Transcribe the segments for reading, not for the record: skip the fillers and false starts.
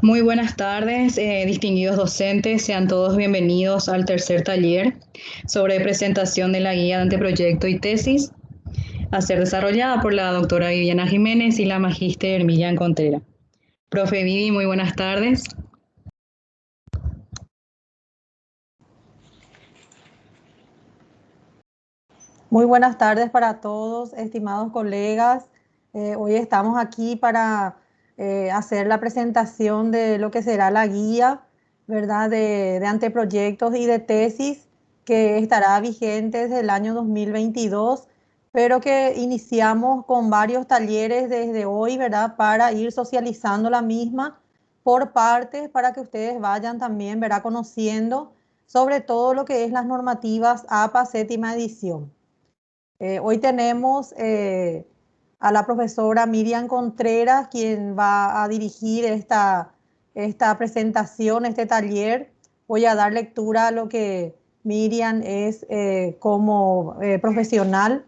Muy buenas tardes, distinguidos docentes, sean todos bienvenidos al tercer taller sobre presentación de la guía de anteproyecto y tesis a ser desarrollada por la doctora Viviana Jiménez y la magíster Miriam Contreras. Profe Vivi, muy buenas tardes. Muy buenas tardes para todos, estimados colegas. Hoy estamos aquí para hacer la presentación de lo que será la guía, ¿verdad? De anteproyectos y de tesis que estará vigente desde el año 2022, pero que iniciamos con varios talleres desde hoy, ¿verdad? Para ir socializando la misma por partes para que ustedes vayan también, ¿verdad? Conociendo sobre todo lo que es las normativas APA séptima edición. Hoy tenemos a la profesora Miriam Contreras, quien va a dirigir esta presentación, este taller. Voy a dar lectura a lo que Miriam es como profesional.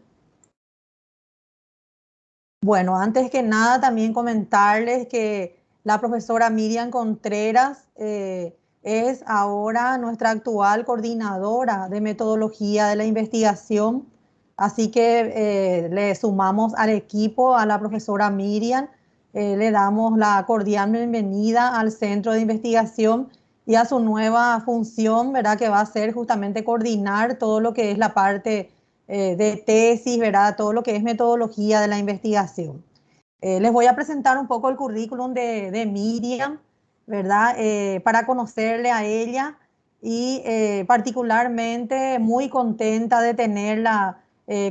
Bueno, antes que nada también comentarles que la profesora Miriam Contreras es ahora nuestra actual coordinadora de metodología de la investigación, así que le sumamos al equipo a la profesora Miriam, le damos la cordial bienvenida al centro de investigación y a su nueva función, ¿verdad? Que va a ser justamente coordinar todo lo que es la parte de tesis, ¿verdad? Todo lo que es metodología de la investigación. Les voy a presentar un poco el currículum de Miriam, ¿verdad? Para conocerle a ella y particularmente muy contenta de tenerla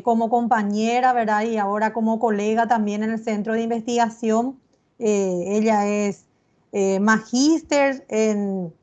como compañera, ¿verdad? Y ahora como colega también en el centro de investigación. Ella es magíster en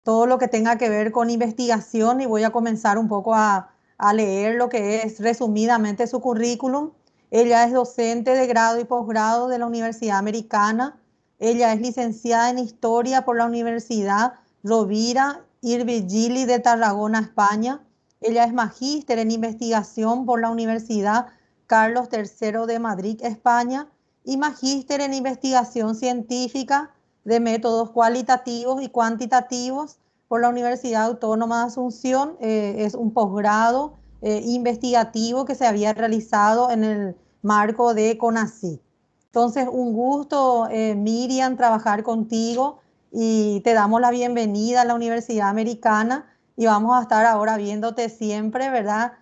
todo lo que tenga que ver con investigación y voy a comenzar un poco a leer lo que es resumidamente su currículum. Ella es docente de grado y posgrado de la Universidad Americana. Ella es licenciada en Historia por la Universidad Rovira i Virgili de Tarragona, España. Ella es magíster en investigación por la Universidad Carlos III de Madrid, España, y magíster en investigación científica de métodos cualitativos y cuantitativos por la Universidad Autónoma de Asunción. Es un posgrado investigativo que se había realizado en el marco de CONACYT. Entonces, un gusto, Miriam, trabajar contigo y te damos la bienvenida a la Universidad Americana y vamos a estar ahora viéndote siempre, ¿verdad?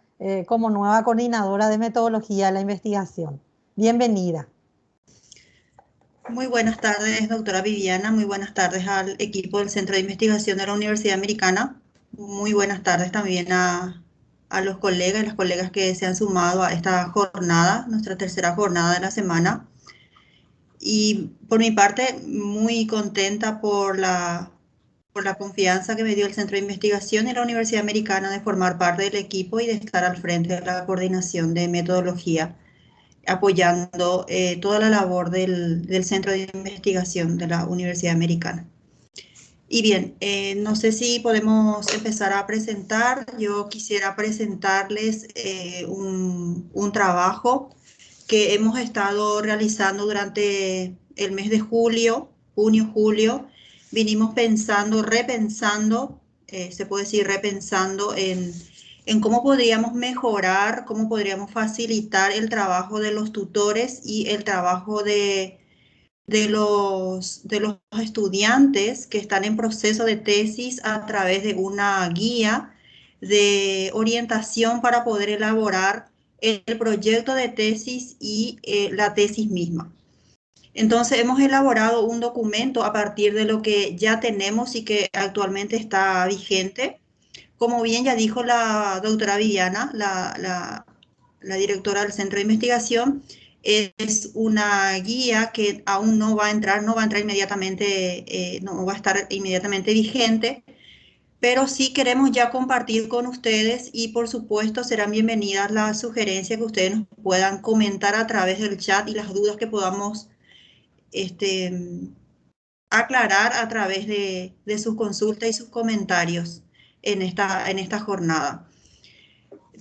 Como nueva coordinadora de metodología de la investigación. Bienvenida. Muy buenas tardes, doctora Viviana. Muy buenas tardes al equipo del Centro de Investigación de la Universidad Americana. Muy buenas tardes también a los colegas y las colegas que se han sumado a esta jornada, nuestra tercera jornada de la semana. Y por mi parte, muy contenta por la confianza que me dio el Centro de Investigación y la Universidad Americana de formar parte del equipo y de estar al frente de la coordinación de metodología apoyando toda la labor del Centro de Investigación de la Universidad Americana. Y bien, no sé si podemos empezar a presentar. Yo quisiera presentarles un trabajo que hemos estado realizando durante el mes de julio, junio, julio. Vinimos pensando, repensando, se puede decir repensando en cómo podríamos mejorar, cómo podríamos facilitar el trabajo de los tutores y el trabajo de los estudiantes que están en proceso de tesis a través de una guía de orientación para poder elaborar el proyecto de tesis y la tesis misma. Entonces hemos elaborado un documento a partir de lo que ya tenemos y que actualmente está vigente. Como bien ya dijo la doctora Viviana, la directora del Centro de Investigación, es una guía que aún no va a entrar inmediatamente, no va a estar inmediatamente vigente, pero sí queremos ya compartir con ustedes y por supuesto serán bienvenidas las sugerencias que ustedes nos puedan comentar a través del chat y las dudas que podamos este, aclarar a través de sus consultas y sus comentarios en esta jornada.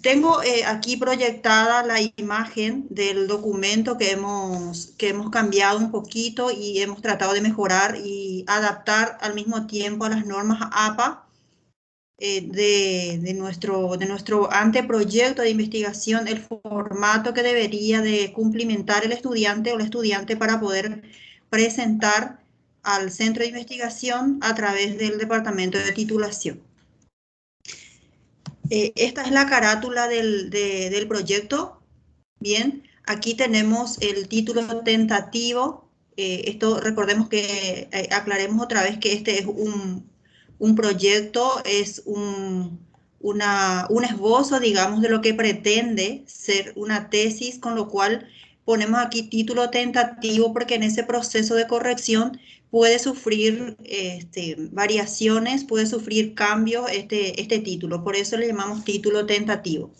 Tengo aquí proyectada la imagen del documento que hemos cambiado un poquito y hemos tratado de mejorar y adaptar al mismo tiempo a las normas APA de nuestro anteproyecto de investigación, el formato que debería de cumplimentar el estudiante o la estudiante para poder presentar al centro de investigación a través del departamento de titulación. Esta es la carátula del proyecto. Bien, aquí tenemos el título tentativo. Esto recordemos que aclaremos otra vez que este es un proyecto, es un esbozo, digamos, de lo que pretende ser una tesis, con lo cual ponemos aquí título tentativo porque en ese proceso de corrección puede sufrir variaciones, puede sufrir cambios este título, por eso le llamamos título tentativo.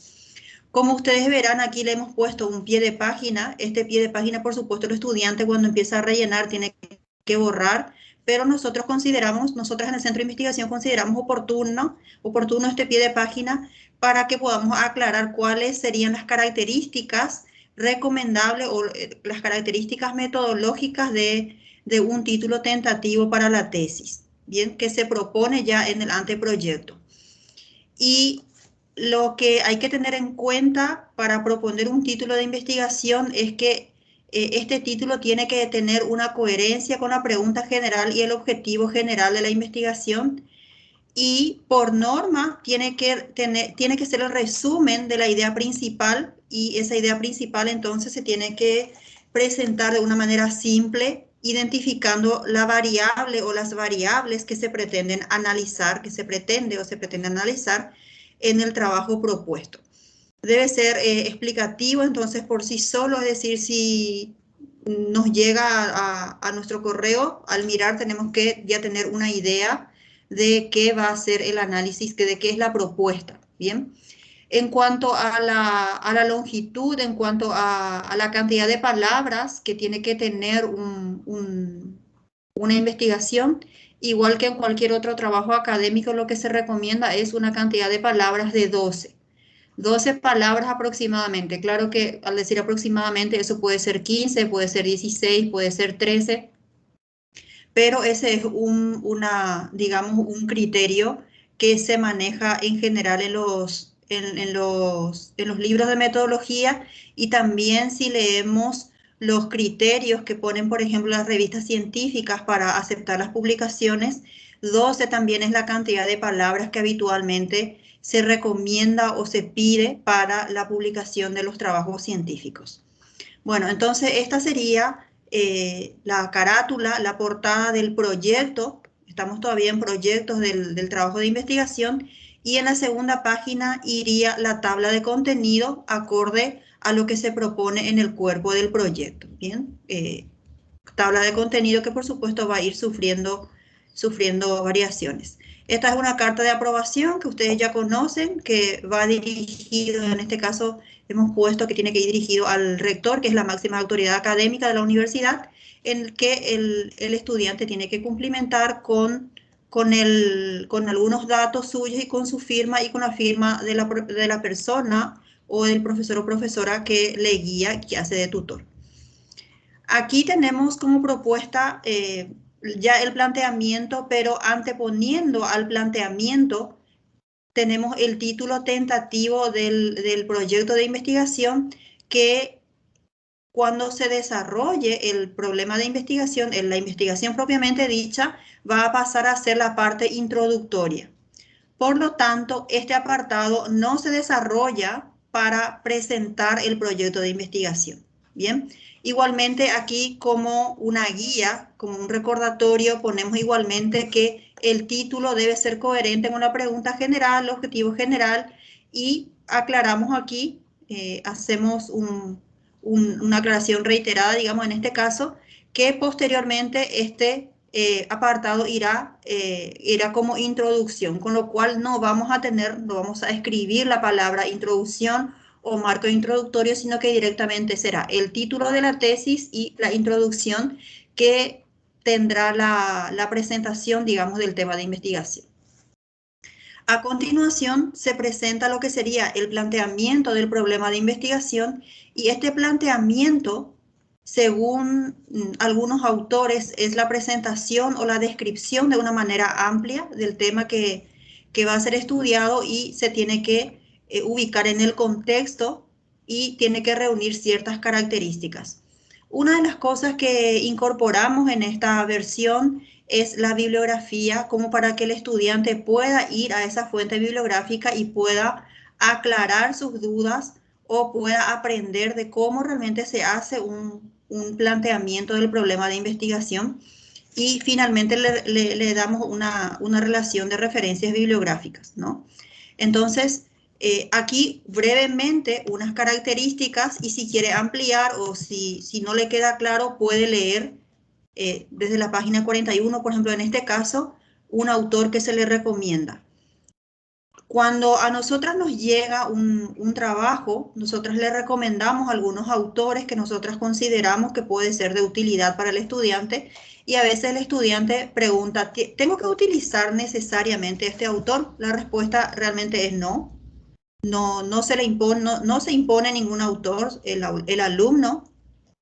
Como ustedes verán, aquí le hemos puesto un pie de página. Este pie de página, por supuesto, el estudiante cuando empieza a rellenar tiene que borrar, pero nosotras en el Centro de Investigación consideramos oportuno este pie de página para que podamos aclarar cuáles serían las características recomendables o las características metodológicas de un título tentativo para la tesis, bien, que se propone ya en el anteproyecto. Y lo que hay que tener en cuenta para proponer un título de investigación es que este título tiene que tener una coherencia con la pregunta general y el objetivo general de la investigación, y por norma tiene que ser el resumen de la idea principal, y esa idea principal entonces se tiene que presentar de una manera simple, identificando la variable o las variables que se pretenden analizar, que se pretende analizar en el trabajo propuesto. Debe ser explicativo entonces por sí solo, es decir, si nos llega a nuestro correo, al mirar tenemos que ya tener una idea de qué va a ser el análisis, de qué es la propuesta, ¿bien? En cuanto a la longitud, en cuanto a la cantidad de palabras que tiene que tener una investigación, igual que en cualquier otro trabajo académico, lo que se recomienda es una cantidad de palabras de 12 palabras aproximadamente. Claro que al decir aproximadamente eso puede ser 15, puede ser 16, puede ser 13, pero ese es digamos, un criterio que se maneja en general en los libros de metodología, y también si leemos los criterios que ponen, por ejemplo, las revistas científicas para aceptar las publicaciones, 12 también es la cantidad de palabras que habitualmente se recomienda o se pide para la publicación de los trabajos científicos. Bueno, entonces esta sería la carátula, la portada del proyecto. Estamos todavía en proyectos del trabajo de investigación, y en la segunda página iría la tabla de contenido acorde a lo que se propone en el cuerpo del proyecto. Bien, tabla de contenido que por supuesto va a ir sufriendo variaciones. Esta es una carta de aprobación que ustedes ya conocen, que va dirigido, en este caso hemos puesto que tiene que ir dirigido al rector, que es la máxima autoridad académica de la universidad, en el que el estudiante tiene que cumplimentar con algunos datos suyos y con su firma y con la firma de la persona o del profesor o profesora que le guía, que hace de tutor. Aquí tenemos como propuesta ya el planteamiento, pero anteponiendo al planteamiento tenemos el título tentativo del proyecto de investigación, que cuando se desarrolle el problema de investigación, en la investigación propiamente dicha, va a pasar a ser la parte introductoria. Por lo tanto, este apartado no se desarrolla para presentar el proyecto de investigación. Bien, igualmente aquí como una guía, como un recordatorio, ponemos igualmente que el título debe ser coherente con la pregunta general, el objetivo general, y aclaramos aquí, hacemos una aclaración reiterada, digamos en este caso, que posteriormente este apartado irá como introducción, con lo cual no vamos a escribir la palabra introducción o marco introductorio, sino que directamente será el título de la tesis y la introducción que tendrá la presentación, digamos, del tema de investigación. A continuación se presenta lo que sería el planteamiento del problema de investigación y este planteamiento, según algunos autores, es la presentación o la descripción de una manera amplia del tema que va a ser estudiado y se tiene que ubicar en el contexto y tiene que reunir ciertas características. Una de las cosas que incorporamos en esta versión es la bibliografía, como para que el estudiante pueda ir a esa fuente bibliográfica y pueda aclarar sus dudas o pueda aprender de cómo realmente se hace un planteamiento del problema de investigación. Y finalmente le damos una relación de referencias bibliográficas, ¿no? Entonces, aquí brevemente unas características y si quiere ampliar o si no le queda claro puede leer desde la página 41, por ejemplo, en este caso, un autor que se le recomienda. Cuando a nosotras nos llega un trabajo, nosotras le recomendamos algunos autores que nosotras consideramos que puede ser de utilidad para el estudiante y a veces el estudiante pregunta, ¿tengo que utilizar necesariamente este autor? La respuesta realmente es no. No se le impone, no se impone ningún autor, el alumno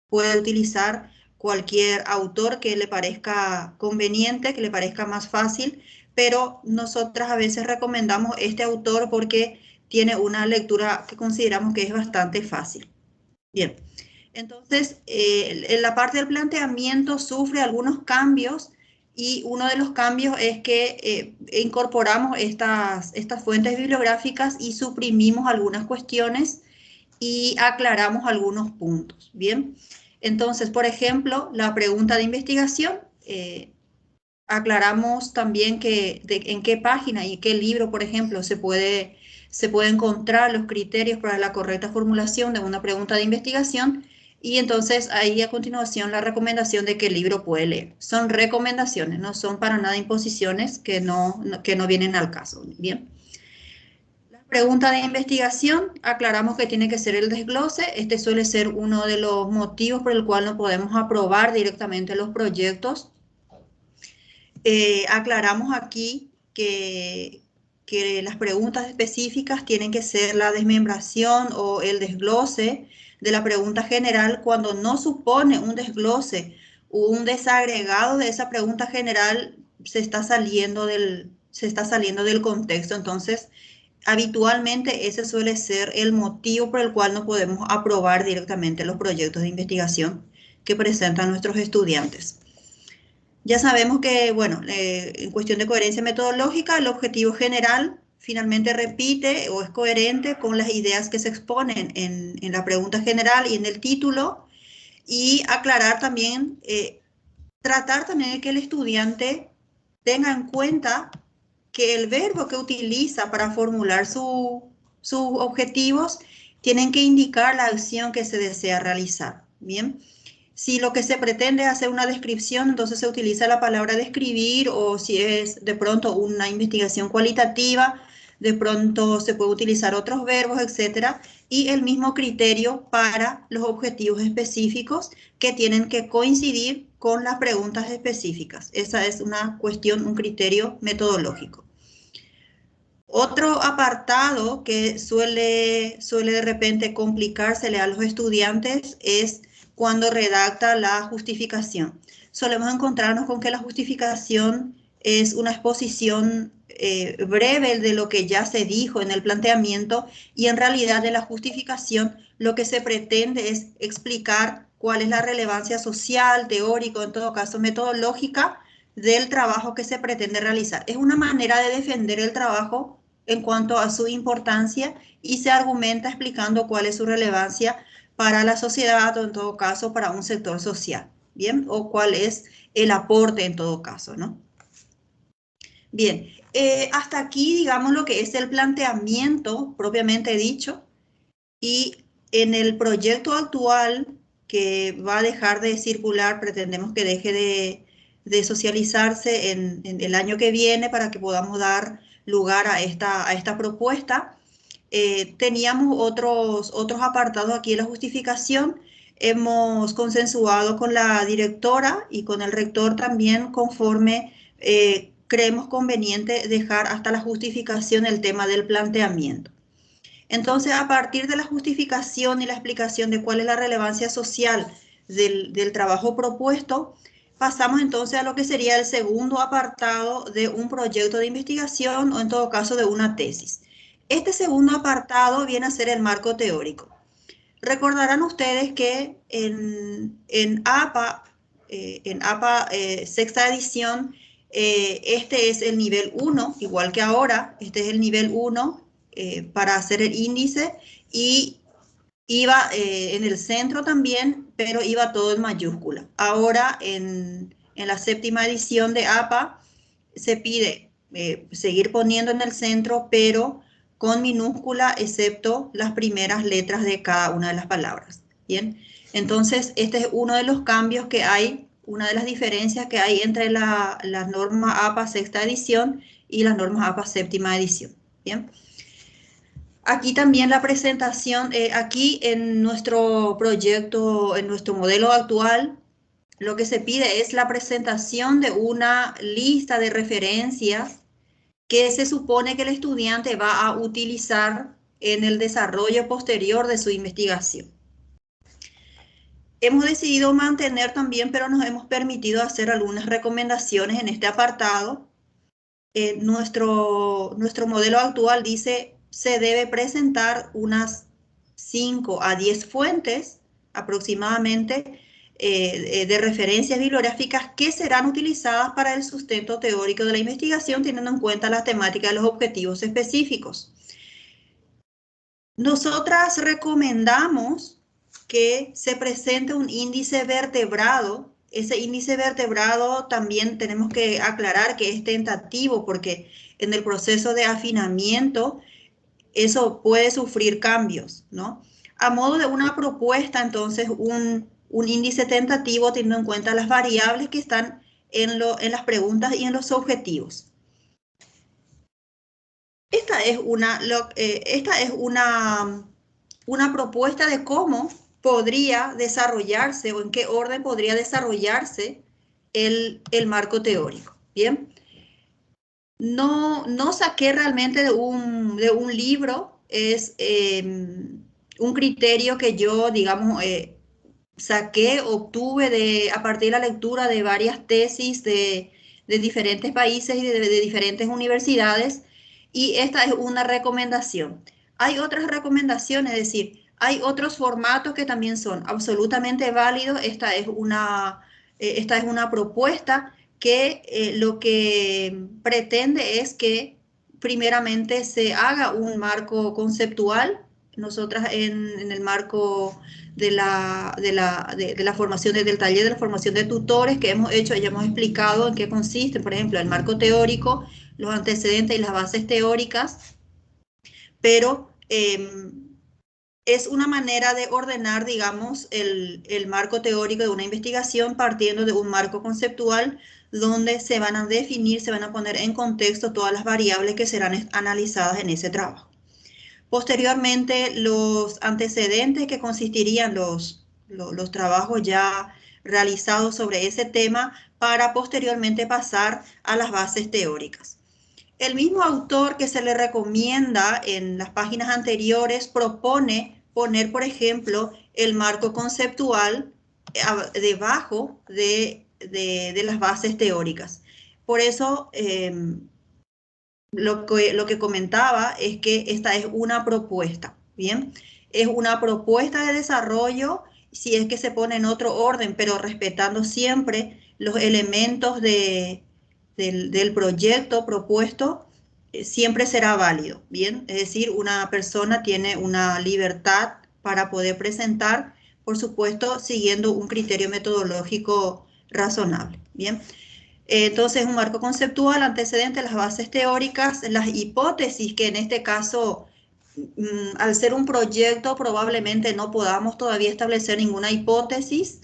puede utilizar cualquier autor que le parezca conveniente, que le parezca más fácil, pero nosotras a veces recomendamos este autor porque tiene una lectura que consideramos que es bastante fácil. Bien, entonces en la parte del planteamiento sufre algunos cambios y uno de los cambios es que incorporamos estas fuentes bibliográficas y suprimimos algunas cuestiones y aclaramos algunos puntos. Bien, entonces, por ejemplo, la pregunta de investigación, aclaramos también en qué página y en qué libro, por ejemplo, se puede encontrar los criterios para la correcta formulación de una pregunta de investigación y entonces ahí a continuación la recomendación de qué libro puede leer. Son recomendaciones, no son para nada imposiciones que no vienen al caso. Bien. Pregunta de investigación, aclaramos que tiene que ser el desglose. Este suele ser uno de los motivos por el cual no podemos aprobar directamente los proyectos. Aclaramos aquí que las preguntas específicas tienen que ser la desmembración o el desglose de la pregunta general cuando no supone un desglose o un desagregado de esa pregunta general se está saliendo del contexto. Entonces, habitualmente ese suele ser el motivo por el cual no podemos aprobar directamente los proyectos de investigación que presentan nuestros estudiantes. Ya sabemos que, bueno, en cuestión de coherencia metodológica, el objetivo general finalmente repite o es coherente con las ideas que se exponen en la pregunta general y en el título, y aclarar también, tratar también de que el estudiante tenga en cuenta que el verbo que utiliza para formular sus objetivos tienen que indicar la acción que se desea realizar. Bien, si lo que se pretende es hacer una descripción, entonces se utiliza la palabra describir, o si es de pronto una investigación cualitativa, de pronto se puede utilizar otros verbos, etcétera, y el mismo criterio para los objetivos específicos que tienen que coincidir con las preguntas específicas. Esa es una cuestión, un criterio metodológico. Otro apartado que suele de repente complicársele a los estudiantes es cuando redacta la justificación. Solemos encontrarnos con que la justificación es una exposición breve de lo que ya se dijo en el planteamiento y en realidad de la justificación lo que se pretende es explicar cuál es la relevancia social, teórico, en todo caso metodológica del trabajo que se pretende realizar. Es una manera de defender el trabajo en cuanto a su importancia y se argumenta explicando cuál es su relevancia para la sociedad o en todo caso para un sector social, ¿bien? O cuál es el aporte en todo caso, ¿no? Bien, hasta aquí digamos lo que es el planteamiento propiamente dicho y en el proyecto actual que va a dejar de circular, pretendemos que deje de socializarse en el año que viene para que podamos dar lugar a esta propuesta. Teníamos otros apartados aquí en la justificación. Hemos consensuado con la directora y con el rector también conforme creemos conveniente dejar hasta la justificación el tema del planteamiento. Entonces, a partir de la justificación y la explicación de cuál es la relevancia social del trabajo propuesto, pasamos entonces a lo que sería el segundo apartado de un proyecto de investigación o en todo caso de una tesis. Este segundo apartado viene a ser el marco teórico. Recordarán ustedes que en APA sexta edición, este es el nivel 1, igual que ahora, este es el nivel 1 para hacer el índice y iba en el centro también, pero iba todo en mayúscula. Ahora en la séptima edición de APA se pide seguir poniendo en el centro, pero con minúscula, excepto las primeras letras de cada una de las palabras. Bien, entonces este es uno de los cambios que hay, una de las diferencias que hay entre la norma APA sexta edición y las normas APA séptima edición. Bien. Aquí también la presentación, aquí en nuestro proyecto, en nuestro modelo actual, lo que se pide es la presentación de una lista de referencias que se supone que el estudiante va a utilizar en el desarrollo posterior de su investigación. Hemos decidido mantener también, pero nos hemos permitido hacer algunas recomendaciones en este apartado. Nuestro modelo actual dice se debe presentar unas 5 a 10 fuentes aproximadamente de referencias bibliográficas que serán utilizadas para el sustento teórico de la investigación, teniendo en cuenta las temáticas de los objetivos específicos. Nosotras recomendamos que se presente un índice vertebrado. Ese índice vertebrado también tenemos que aclarar que es tentativo porque en el proceso de afinamiento eso puede sufrir cambios, ¿no? A modo de una propuesta, entonces, un índice tentativo teniendo en cuenta las variables que están en las preguntas y en los objetivos. Esta es una propuesta de cómo podría desarrollarse o en qué orden podría desarrollarse el marco teórico. Bien. No saqué realmente de un libro, es un criterio que yo, digamos, obtuve a partir de la lectura de varias tesis de diferentes países y de diferentes universidades, y esta es una recomendación. Hay otras recomendaciones, es decir, hay otros formatos que también son absolutamente válidos. Esta es una propuesta que lo que pretende es que primeramente se haga un marco conceptual. Nosotras en el marco de la formación del taller de la formación de tutores que hemos hecho, ya hemos explicado en qué consiste, por ejemplo, el marco teórico, los antecedentes y las bases teóricas, pero es una manera de ordenar, digamos, el marco teórico de una investigación partiendo de un marco conceptual donde se van a definir, se van a poner en contexto todas las variables que serán analizadas en ese trabajo. Posteriormente, los antecedentes que consistirían los trabajos ya realizados sobre ese tema para posteriormente pasar a las bases teóricas. El mismo autor que se le recomienda en las páginas anteriores propone poner, por ejemplo, el marco conceptual debajo de las bases teóricas. Por eso, lo que comentaba es que esta es una propuesta, ¿bien? Es una propuesta de desarrollo si es que se pone en otro orden, pero respetando siempre los elementos del proyecto propuesto, siempre será válido, ¿bien? Es decir, una persona tiene una libertad para poder presentar, por supuesto, siguiendo un criterio metodológico razonable, ¿bien? Entonces, un marco conceptual, antecedente, las bases teóricas, las hipótesis, que en este caso, al ser un proyecto, probablemente no podamos todavía establecer ninguna hipótesis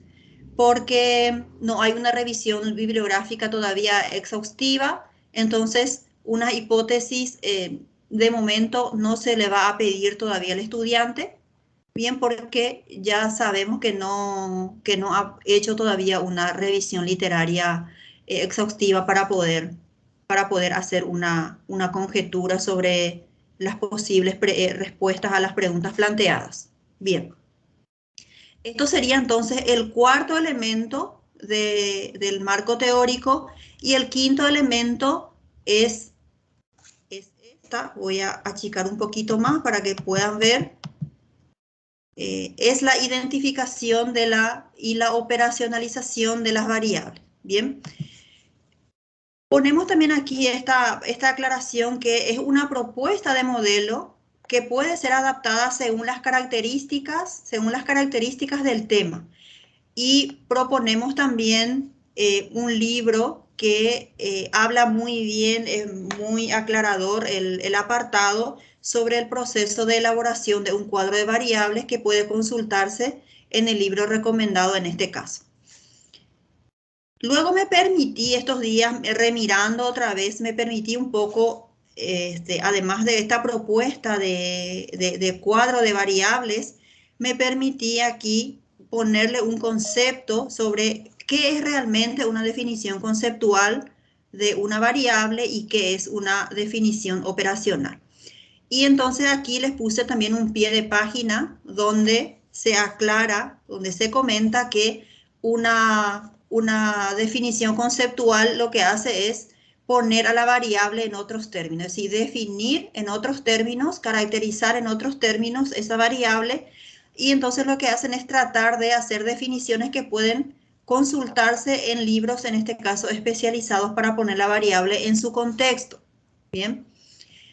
porque no hay una revisión bibliográfica todavía exhaustiva. Entonces, una hipótesis de momento no se le va a pedir todavía al estudiante, bien porque ya sabemos que no ha hecho todavía una revisión literaria exhaustiva para poder para poder hacer una conjetura sobre las posibles respuestas a las preguntas planteadas. Bien, esto sería entonces el cuarto elemento del marco teórico, y el quinto elemento es esta. Voy a achicar un poquito más para que puedan ver. Es la identificación y la operacionalización de las variables. Bien. Ponemos también aquí esta aclaración, que es una propuesta de modelo que puede ser adaptada según las características del tema. Y proponemos también un libro que habla muy bien, muy aclarador el apartado sobre el proceso de elaboración de un cuadro de variables, que puede consultarse en el libro recomendado en este caso. Luego me permití estos días, remirando otra vez, me permití un poco, además de esta propuesta de cuadro de variables, me permití aquí ponerle un concepto sobre qué es realmente una definición conceptual de una variable y qué es una definición operacional. Y entonces aquí les puse también un pie de página donde se aclara, donde se comenta que una definición conceptual lo que hace es poner a la variable en otros términos, es decir, definir en otros términos, caracterizar en otros términos esa variable, y entonces lo que hacen es tratar de hacer definiciones que pueden consultarse en libros, en este caso especializados, para poner la variable en su contexto. Bien.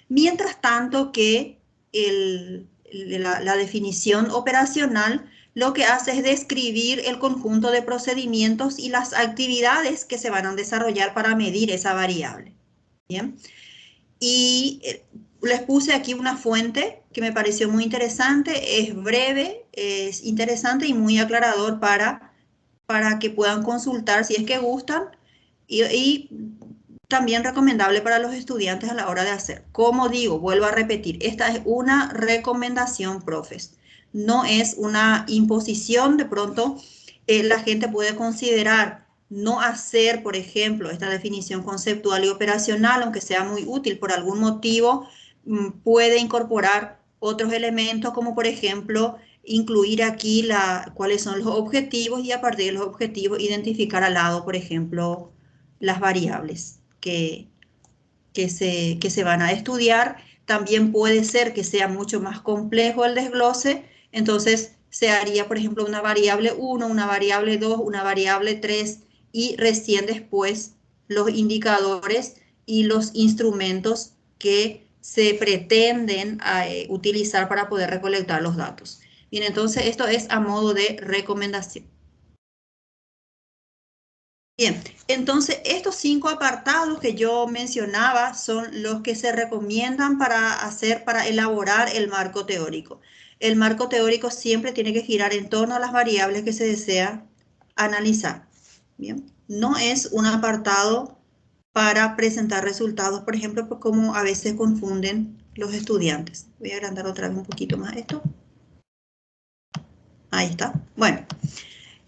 Mientras tanto que la definición operacional lo que hace es describir el conjunto de procedimientos y las actividades que se van a desarrollar para medir esa variable. Bien. Y les puse aquí una fuente que me pareció muy interesante, es breve, es interesante y muy aclarador para que puedan consultar si es que gustan, y también recomendable para los estudiantes a la hora de hacer. Como digo, vuelvo a repetir, esta es una recomendación, profes. No es una imposición. De pronto la gente puede considerar no hacer, por ejemplo, esta definición conceptual y operacional, aunque sea muy útil por algún motivo, puede incorporar otros elementos, como por ejemplo incluir aquí cuáles son los objetivos, y a partir de los objetivos identificar al lado, por ejemplo, las variables que se van a estudiar. También puede ser que sea mucho más complejo el desglose, entonces se haría, por ejemplo, una variable 1, una variable 2, una variable 3, y recién después los indicadores y los instrumentos que se pretenden utilizar para poder recolectar los datos. Bien, entonces esto es a modo de recomendación. Bien, entonces estos 5 apartados que yo mencionaba son los que se recomiendan para elaborar el marco teórico. El marco teórico siempre tiene que girar en torno a las variables que se desea analizar. Bien, no es un apartado para presentar resultados, por ejemplo, como a veces confunden los estudiantes. Voy a agrandar otra vez un poquito más esto. Ahí está. Bueno.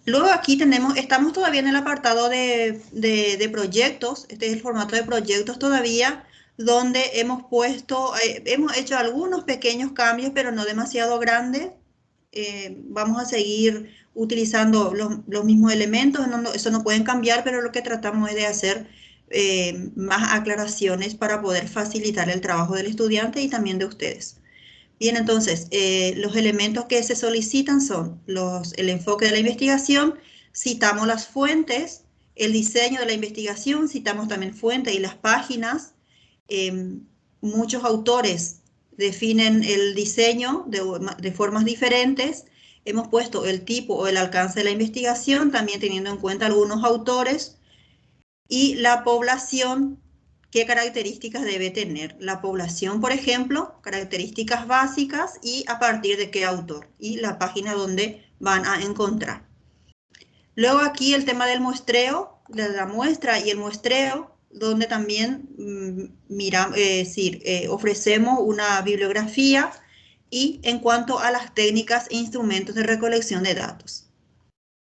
Luego aquí estamos todavía en el apartado de proyectos. Este es el formato de proyectos todavía, donde hemos hecho algunos pequeños cambios, pero no demasiado grandes. Vamos a seguir utilizando los mismos elementos, eso no pueden cambiar, pero lo que tratamos es de hacer más aclaraciones para poder facilitar el trabajo del estudiante y también de ustedes. Bien, entonces, los elementos que se solicitan son el enfoque de la investigación, citamos las fuentes, el diseño de la investigación, citamos también fuentes y las páginas. Muchos autores definen el diseño de formas diferentes. Hemos puesto el tipo o el alcance de la investigación, también teniendo en cuenta algunos autores, y la población. ¿Qué características debe tener la población, por ejemplo? Características básicas y a partir de qué autor, y la página donde van a encontrar. Luego aquí el tema del muestreo, de la muestra y el muestreo, donde también ofrecemos una bibliografía, y en cuanto a las técnicas e instrumentos de recolección de datos.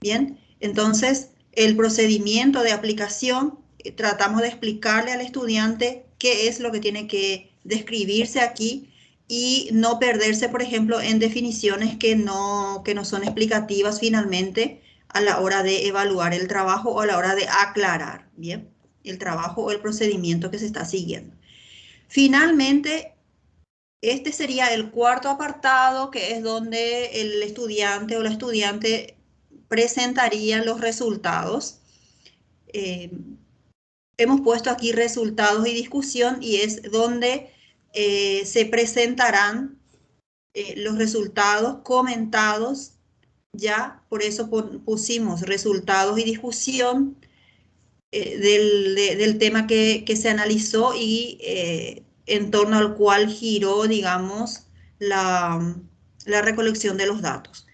Bien, entonces el procedimiento de aplicación tratamos de explicarle al estudiante qué es lo que tiene que describirse aquí y no perderse, por ejemplo, en definiciones que no son explicativas finalmente a la hora de evaluar el trabajo o a la hora de aclarar, ¿bien?, el trabajo o el procedimiento que se está siguiendo. Finalmente, este sería el cuarto apartado, que es donde el estudiante o la estudiante presentaría los resultados. Hemos puesto aquí resultados y discusión, y es donde se presentarán los resultados comentados. Ya, por eso pusimos resultados y discusión del tema que se analizó y en torno al cual giró, digamos, la recolección de los datos.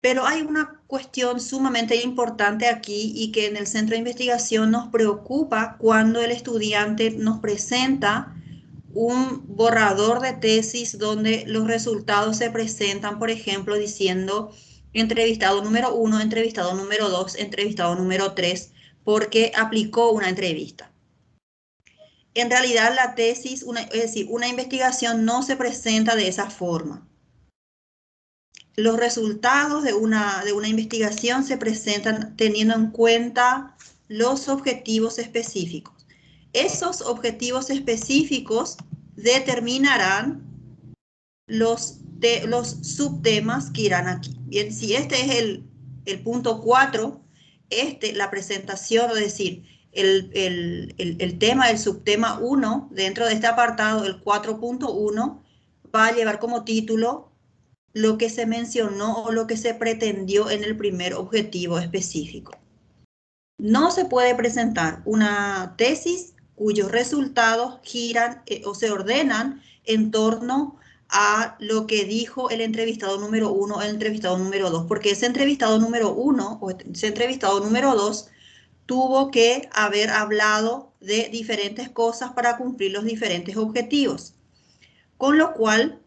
Pero hay una cuestión sumamente importante aquí y que en el centro de investigación nos preocupa cuando el estudiante nos presenta un borrador de tesis donde los resultados se presentan, por ejemplo, diciendo entrevistado número 1, entrevistado número 2, entrevistado número 3, porque aplicó una entrevista. En realidad la tesis, es decir, una investigación no se presenta de esa forma. Los resultados de una investigación se presentan teniendo en cuenta los objetivos específicos. Esos objetivos específicos determinarán los subtemas que irán aquí. Bien, si este es el punto 4, la presentación, es decir, el tema, el subtema 1, dentro de este apartado, el 4.1, va a llevar como título lo que se mencionó o lo que se pretendió en el primer objetivo específico. No se puede presentar una tesis cuyos resultados giran o se ordenan en torno a lo que dijo el entrevistado número 1 o el entrevistado número 2, porque ese entrevistado número 1 o ese entrevistado número 2 tuvo que haber hablado de diferentes cosas para cumplir los diferentes objetivos. Con lo cual,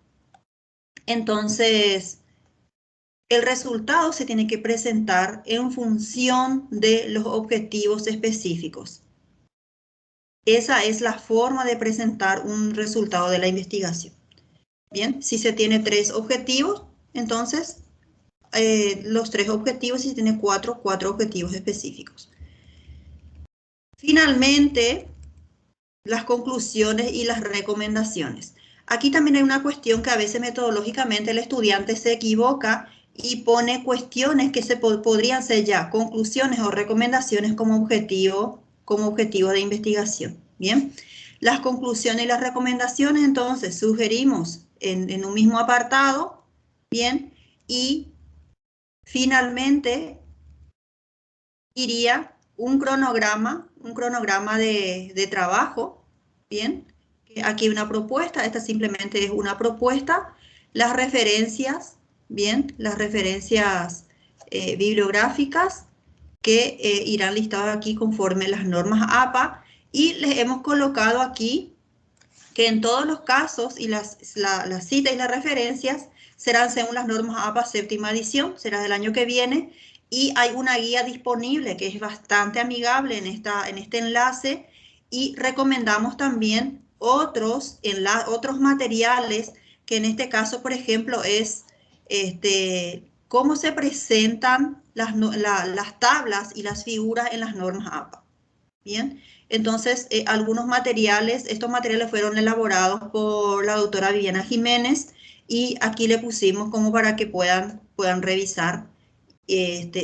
entonces, el resultado se tiene que presentar en función de los objetivos específicos. Esa es la forma de presentar un resultado de la investigación. Bien, si se tiene 3 objetivos, entonces los 3 objetivos, si se tiene 4 objetivos específicos. Finalmente, las conclusiones y las recomendaciones. Aquí también hay una cuestión que a veces metodológicamente el estudiante se equivoca y pone cuestiones que podrían ser ya conclusiones o recomendaciones como objetivo de investigación. Bien, las conclusiones y las recomendaciones, entonces, sugerimos en un mismo apartado, bien, y finalmente iría un cronograma de trabajo, bien. Aquí hay una propuesta, esta simplemente es una propuesta. Las referencias, bien, las referencias bibliográficas que irán listadas aquí conforme las normas APA, y les hemos colocado aquí que en todos los casos y las citas y las referencias serán según las normas APA séptima edición, será del año que viene, y hay una guía disponible que es bastante amigable en este enlace, y recomendamos también otros materiales, que en este caso, por ejemplo, es cómo se presentan las tablas y las figuras en las normas APA. Bien, entonces algunos materiales, estos materiales fueron elaborados por la doctora Viviana Jiménez, y aquí le pusimos como para que puedan revisar.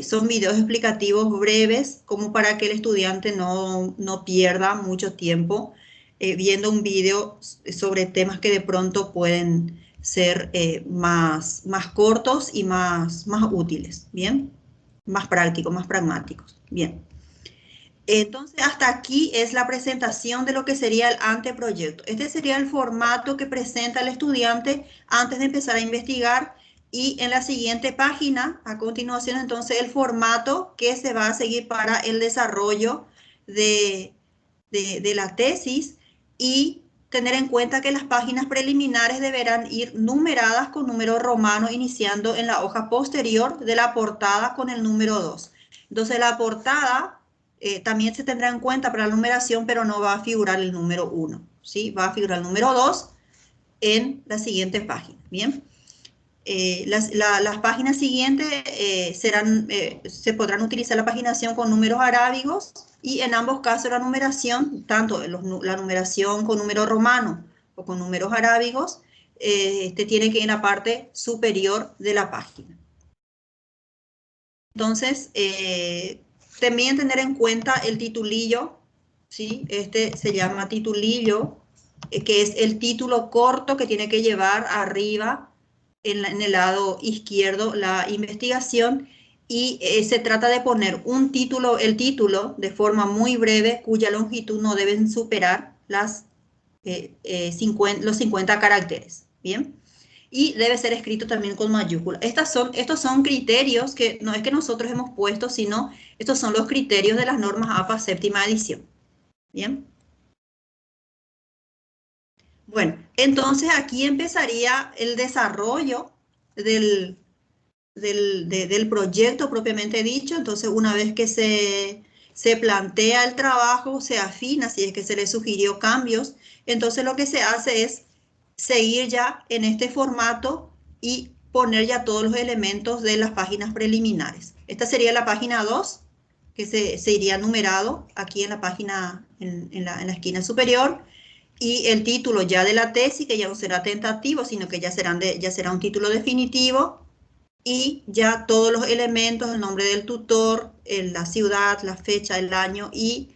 Son videos explicativos breves, como para que el estudiante no pierda mucho tiempo viendo un video sobre temas que de pronto pueden ser más cortos y más útiles, ¿bien? Más prácticos, más pragmáticos, bien. Entonces, hasta aquí es la presentación de lo que sería el anteproyecto. Este sería el formato que presenta el estudiante antes de empezar a investigar, y en la siguiente página, a continuación, entonces, el formato que se va a seguir para el desarrollo de la tesis, y tener en cuenta que las páginas preliminares deberán ir numeradas con número romano, iniciando en la hoja posterior de la portada con el número 2. Entonces, la portada también se tendrá en cuenta para la numeración, pero no va a figurar el número 1, ¿sí? Va a figurar el número 2 en la siguiente página, ¿bien? Las páginas siguientes se podrán utilizar la paginación con números arábigos y en ambos casos la numeración, tanto la numeración con número romano o con números arábigos, tiene que ir en la parte superior de la página. Entonces, también tener en cuenta el titulillo, ¿sí? Este se llama titulillo, que es el título corto que tiene que llevar arriba en el lado izquierdo la investigación, y se trata de poner el título de forma muy breve, cuya longitud no deben superar los 50 caracteres, ¿bien? Y debe ser escrito también con mayúscula. Estos son criterios que no es que nosotros hemos puesto, sino estos son los criterios de las normas APA séptima edición. ¿Bien? Bueno, entonces aquí empezaría el desarrollo del proyecto propiamente dicho. Entonces, una vez que se plantea el trabajo, se afina si es que se le sugirió cambios, entonces lo que se hace es seguir ya en este formato y poner ya todos los elementos de las páginas preliminares. Esta sería la página 2, que se iría numerado aquí en la página, en la esquina superior, y el título ya de la tesis, que ya no será tentativo, sino que ya será un título definitivo, y ya todos los elementos, el nombre del tutor, la ciudad, la fecha, el año, y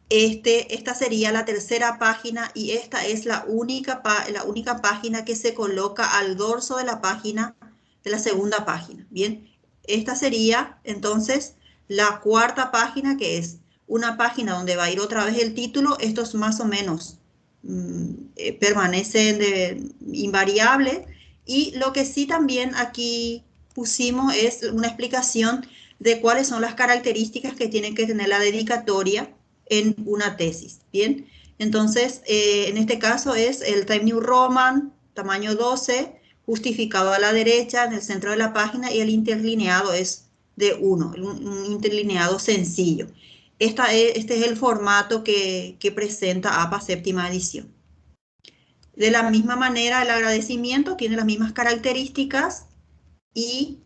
esta sería la tercera página, y esta es la única página que se coloca al dorso de la página, de la segunda página. Bien, esta sería entonces la cuarta página, que es una página donde va a ir otra vez el título. Estos más o menos permanecen invariables, y lo que sí también aquí pusimos es una explicación de cuáles son las características que tiene que tener la dedicatoria en una tesis. Bien, entonces en este caso es el Times New Roman, tamaño 12, justificado a la derecha en el centro de la página, y el interlineado es de 1, un interlineado sencillo. Este es el formato que presenta APA séptima edición. De la misma manera, el agradecimiento tiene las mismas características, y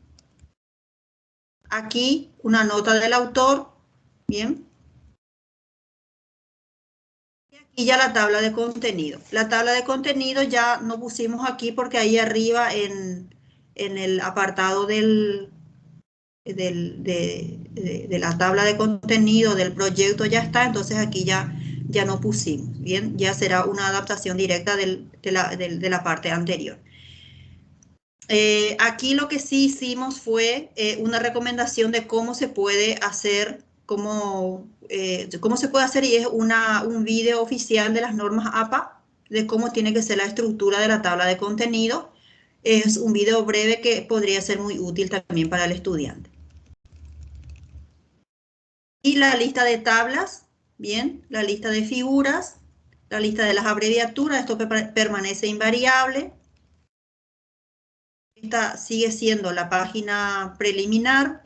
aquí una nota del autor, bien. Y ya la tabla de contenido. La tabla de contenido ya no pusimos aquí porque ahí arriba en el apartado de la tabla de contenido del proyecto ya está, entonces aquí ya no pusimos, bien, ya será una adaptación directa de la parte anterior. Aquí lo que sí hicimos fue una recomendación de cómo se puede hacer, cómo se puede hacer, y es un video oficial de las normas APA, de cómo tiene que ser la estructura de la tabla de contenido. Es un video breve que podría ser muy útil también para el estudiante. Y la lista de tablas, bien, la lista de figuras, la lista de las abreviaturas, esto permanece invariable. Esta sigue siendo la página preliminar.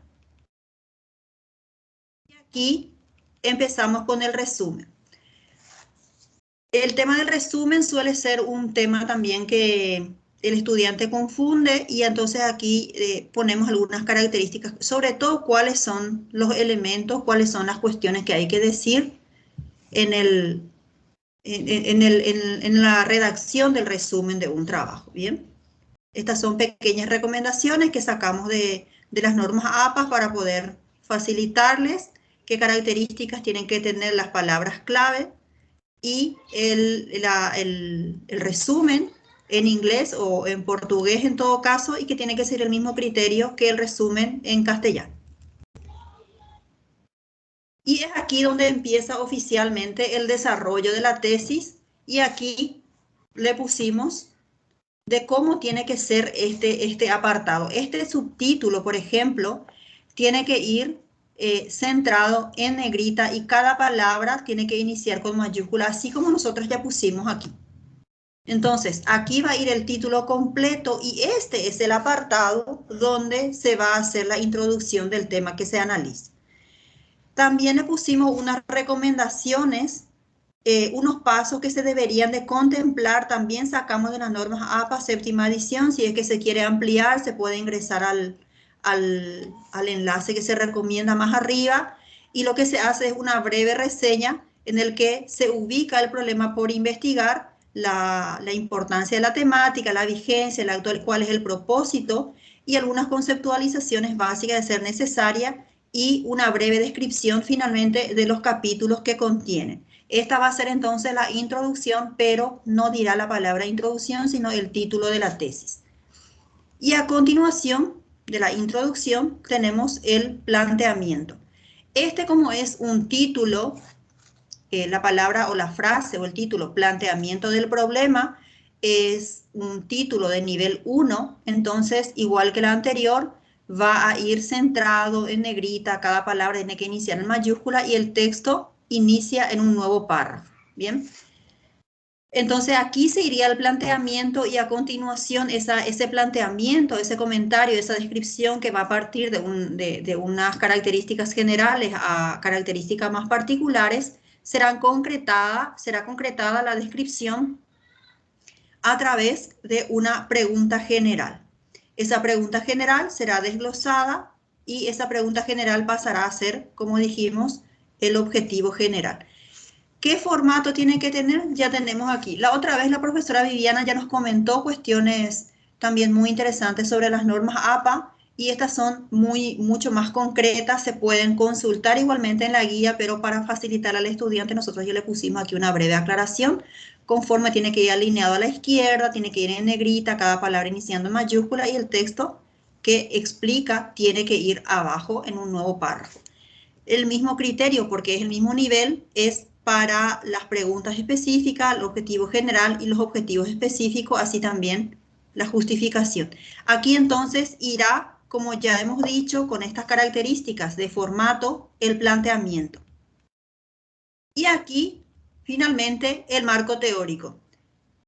Y aquí empezamos con el resumen. El tema del resumen suele ser un tema también que el estudiante confunde, y entonces aquí ponemos algunas características, sobre todo cuáles son los elementos, cuáles son las cuestiones que hay que decir en la redacción del resumen de un trabajo, ¿bien? Estas son pequeñas recomendaciones que sacamos de las normas APA para poder facilitarles qué características tienen que tener las palabras clave, y el resumen en inglés o en portugués en todo caso, y que tiene que ser el mismo criterio que el resumen en castellano. Y es aquí donde empieza oficialmente el desarrollo de la tesis, y aquí le pusimos de cómo tiene que ser este apartado. Este subtítulo, por ejemplo, tiene que ir centrado en negrita, y cada palabra tiene que iniciar con mayúscula, así como nosotros ya pusimos aquí. Entonces, aquí va a ir el título completo, y este es el apartado donde se va a hacer la introducción del tema que se analiza. También le pusimos unas recomendaciones, unos pasos que se deberían de contemplar. También sacamos de las normas APA séptima edición. Si es que se quiere ampliar, se puede ingresar al enlace que se recomienda más arriba. Y lo que se hace es una breve reseña en el que se ubica el problema por investigar, la importancia de la temática, la vigencia, cuál es el propósito y algunas conceptualizaciones básicas de ser necesaria y una breve descripción finalmente de los capítulos que contienen. Esta va a ser entonces la introducción, pero no dirá la palabra introducción, sino el título de la tesis. Y a continuación de la introducción tenemos el planteamiento. Este, como es un título, la palabra o la frase o el título planteamiento del problema es un título de nivel 1, entonces igual que la anterior va a ir centrado en negrita, cada palabra tiene que iniciar en mayúscula y el texto inicia en un nuevo párrafo. Bien, entonces aquí se iría el planteamiento y a continuación ese planteamiento, ese comentario, esa descripción que va a partir de unas características generales a características más particulares, será concretada la descripción a través de una pregunta general. Esa pregunta general será desglosada y esa pregunta general pasará a ser, como dijimos, el objetivo general. ¿Qué formato tiene que tener? Ya tenemos aquí. La otra vez la profesora Viviana ya nos comentó cuestiones también muy interesantes sobre las normas APA y estas son mucho más concretas, se pueden consultar igualmente en la guía, pero para facilitar al estudiante nosotros ya le pusimos aquí una breve aclaración. Conforme tiene que ir alineado a la izquierda, tiene que ir en negrita, cada palabra iniciando en mayúscula y el texto que explica tiene que ir abajo en un nuevo párrafo. El mismo criterio, porque es el mismo nivel, es para las preguntas específicas, el objetivo general y los objetivos específicos, así también la justificación. Aquí entonces irá, como ya hemos dicho, con estas características de formato, el planteamiento. Y aquí, finalmente, el marco teórico.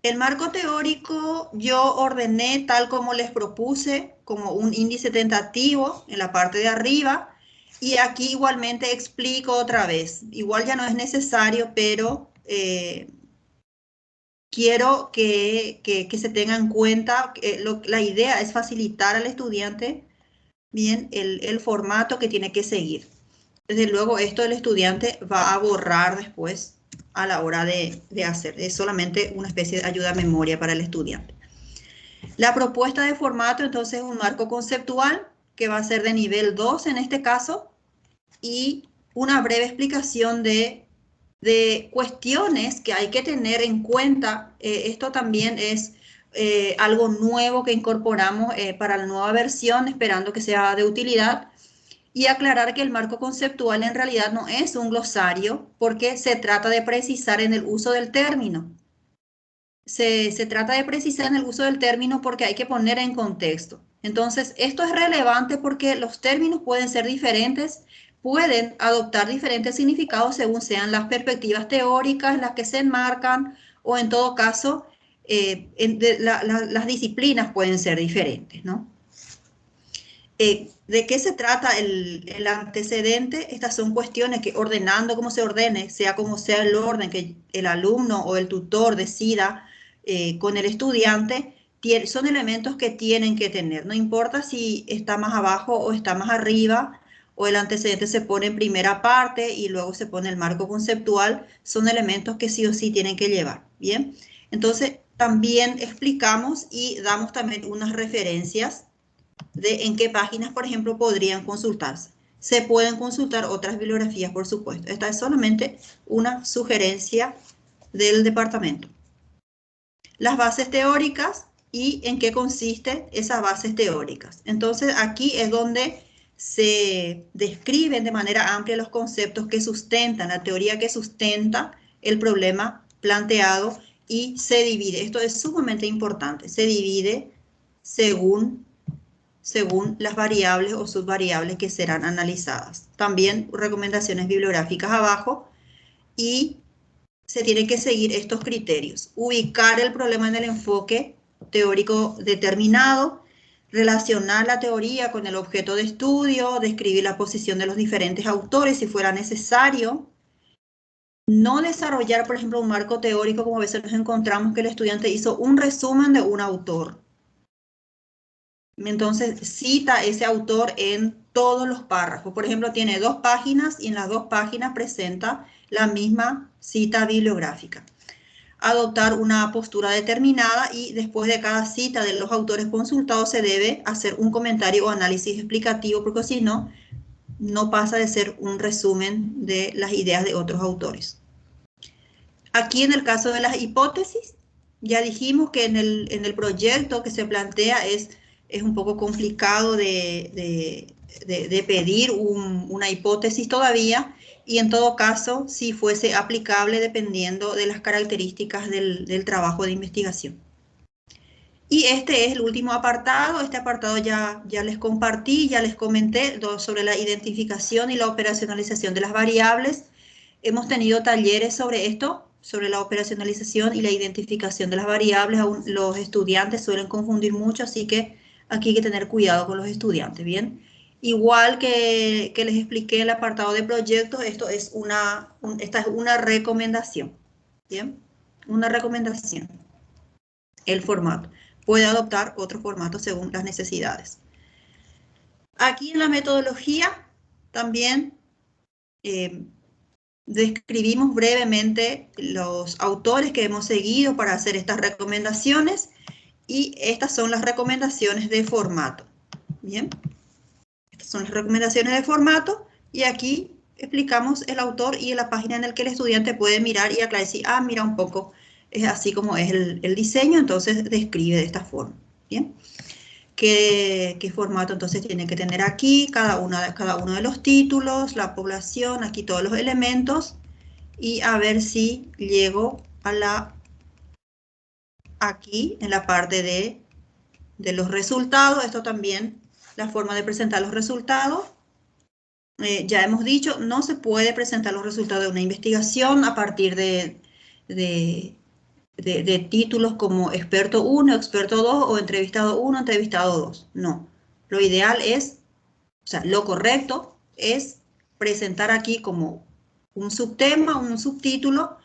El marco teórico yo ordené tal como les propuse, como un índice tentativo en la parte de arriba. Y aquí igualmente explico otra vez. Igual ya no es necesario, pero quiero que se tenga en cuenta que la idea es facilitar al estudiante bien el formato que tiene que seguir. Desde luego esto el estudiante va a borrar después a la hora de hacer. Es solamente una especie de ayuda a memoria para el estudiante. La propuesta de formato entonces es un marco conceptual que va a ser de nivel 2 en este caso y una breve explicación de cuestiones que hay que tener en cuenta. Esto también es algo nuevo que incorporamos para la nueva versión, esperando que sea de utilidad. Y aclarar que el marco conceptual en realidad no es un glosario porque se trata de precisar en el uso del término. Se trata de precisar en el uso del término porque hay que poner en contexto. Entonces, esto es relevante porque los términos pueden ser diferentes, pueden adoptar diferentes significados según sean las perspectivas teóricas las que se enmarcan o en todo caso las disciplinas pueden ser diferentes, ¿no? ¿De qué se trata el antecedente? Estas son cuestiones que ordenando como se ordene, sea como sea el orden que el alumno o el tutor decida con el estudiante, son elementos que tienen que tener. No importa si está más abajo o está más arriba, o el antecedente se pone en primera parte y luego se pone el marco conceptual, son elementos que sí o sí tienen que llevar. Bien, entonces también explicamos y damos también unas referencias de en qué páginas, por ejemplo, podrían consultarse. Se pueden consultar otras bibliografías, por supuesto. Esta es solamente una sugerencia del departamento. Las bases teóricas y en qué consisten esas bases teóricas. Entonces, aquí es donde se describen de manera amplia los conceptos que sustentan, la teoría que sustenta el problema planteado y se divide. Esto es sumamente importante. Se divide según las variables o subvariables que serán analizadas. También recomendaciones bibliográficas abajo y se tienen que seguir estos criterios. Ubicar el problema en el enfoque teórico determinado, relacionar la teoría con el objeto de estudio, describir la posición de los diferentes autores si fuera necesario. No desarrollar, por ejemplo, un marco teórico, como a veces nos encontramos que el estudiante hizo un resumen de un autor. Entonces cita ese autor en todos los párrafos. Por ejemplo, tiene 2 páginas y en las 2 páginas presenta la misma cita bibliográfica. Adoptar una postura determinada y después de cada cita de los autores consultados se debe hacer un comentario o análisis explicativo, porque si no, no pasa de ser un resumen de las ideas de otros autores. Aquí en el caso de las hipótesis, ya dijimos que en el proyecto que se plantea es un poco complicado de pedir una hipótesis todavía, y en todo caso, si fuese aplicable dependiendo de las características del trabajo de investigación. Y este es el último apartado. Este apartado ya les compartí, ya les comenté sobre la identificación y la operacionalización de las variables. Hemos tenido talleres sobre esto, sobre la operacionalización y la identificación de las variables. Aún los estudiantes suelen confundir mucho, así que aquí hay que tener cuidado con los estudiantes, ¿bien? Igual que les expliqué el apartado de proyectos, esta es una recomendación, ¿bien? Una recomendación. El formato. Puede adoptar otro formato según las necesidades. Aquí en la metodología también describimos brevemente los autores que hemos seguido para hacer estas recomendaciones, y estas son las recomendaciones de formato. Bien, estas son las recomendaciones de formato, y aquí explicamos el autor y la página en la que el estudiante puede mirar y aclarar si, mira un poco, es así como es el diseño, entonces describe de esta forma. Bien, ¿qué formato entonces tiene que tener aquí? Cada uno de los títulos, la población, aquí todos los elementos, y a ver si llego a aquí en la parte de los resultados. Esto también, la forma de presentar los resultados. Ya hemos dicho, no se puede presentar los resultados de una investigación a partir de títulos como experto 1, experto 2 o entrevistado 1, entrevistado 2. No, lo ideal es, o sea, lo correcto es presentar aquí como un subtema, un subtítulo,